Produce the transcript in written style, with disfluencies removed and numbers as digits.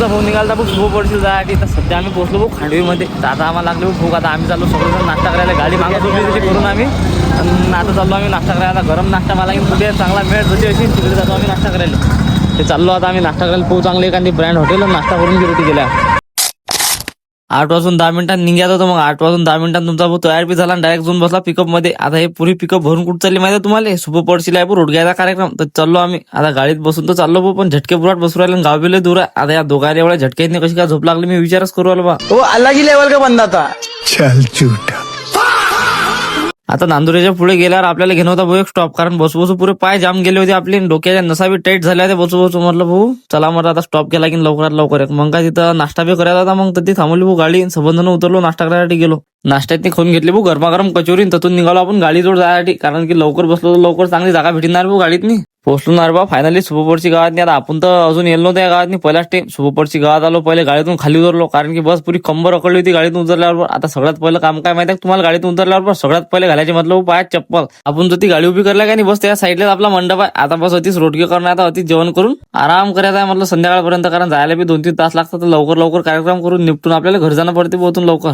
तुझा फोन निघाला भाऊ भूक पडशील जायसाठी. तर सध्या आम्ही पोहोचलो भाऊ खांडवीमध्ये. तर आता आम्हाला लागले भूक. आता आम्ही चाललो सगळेजण नाश्ता करायला. गाडी मागत होती करून आम्ही आता चाललो आम्ही नाश्ता करायला. गरम नाश्ता मला की कुठे चांगला मिळत होती अशी तिकडे जातो आम्ही नाश्ता करायला. ते चाललो आता आम्ही नाश्ता करायला. पोहू चांगले एखादी ब्रँड हॉटेल नाश्ता करून गेलो ती गेल्या 8 वाजून 10 मिनिटात निघायचं होतं. मग 8 वाजून 10 मिनिटात तुमचा भाऊ तयार बी झाला आणि डायरेक्ट जाऊन बसला पिकअप मध्ये. आता हे पुरी पिकअप भरून कुठं चालली माहिती तुम्हाला? सुपर पडशील आहे रोड घ्यायचा कार्यक्रम. तर चाललो आम्ही आता गाडीत बसून तर चाललो भाऊ, पण झटके पुराट बसू राहिले. गाव बिले दूर आहे. आता या दोघांना एवढ्या झटक्याने कशी काय झोप लागली मी विचारच करू आलो बा. वो अलग ही लेवल का बंदा था. चल झूठा. आता नांदुरेच्या पुढे गेल्यावर आपल्याला घेणं होता भाऊ एक स्टॉप. कारण बसू बसू पुरे पाय जाम गेले होते आपले. डोक्याच्या नसा बी टाईट झाल्या होत्या बसू बसू. म्हटलं भाऊ चला म्हटलं आता स्टॉप केला की लवकरात लवकर. मग काय तिथं नाश्ता बी करायचा होता. मग ती थांबवली भाऊ गाडी. सबंधनं उतरलो नाश्ता करायसाठी गेलो. नाश्त्यात खाऊन घेतली भाऊ गरमागरम कचोरी. तिथून निघालो आपण गाडी जोड जायसाठी. कारण की लवकर बसलो तर लवकर चांगली जागा भेटणार भाऊ गाडीतनी. पोहोचलो ना बा फायनली सुपरपडची गावात. आता आपण तर अजून येलो नव्हतं या गावात. पहिलाच टाइम सुपरपडची गावात आलो. पहिले गाडीतून खाली उतरलो कारण की बस पुरी कंबर अकडली होती गाडीतून उतरल्यावर. आता सगळ्यात पहिलं काम काय माहिती आहे तुम्हाला? गाडीतून उतरल्यावर सगळ्यात पहिले घालायचे मतलब पायात चप्पल. आपण जर ती गाडी उभी करल्या का नाही बस त्या साईडला आपला मंडप आहे. आता बस अतिच रोटके करणं आता अतिच जेवण करून आराम करायचा आहे म्हटलं संध्याकाळपर्यंत. कारण जायला बी 2-3 तास लागतात. लवकर लवकर कार्यक्रम करून निपटून आपल्याला घर जाणं पडते बोतून लवकर.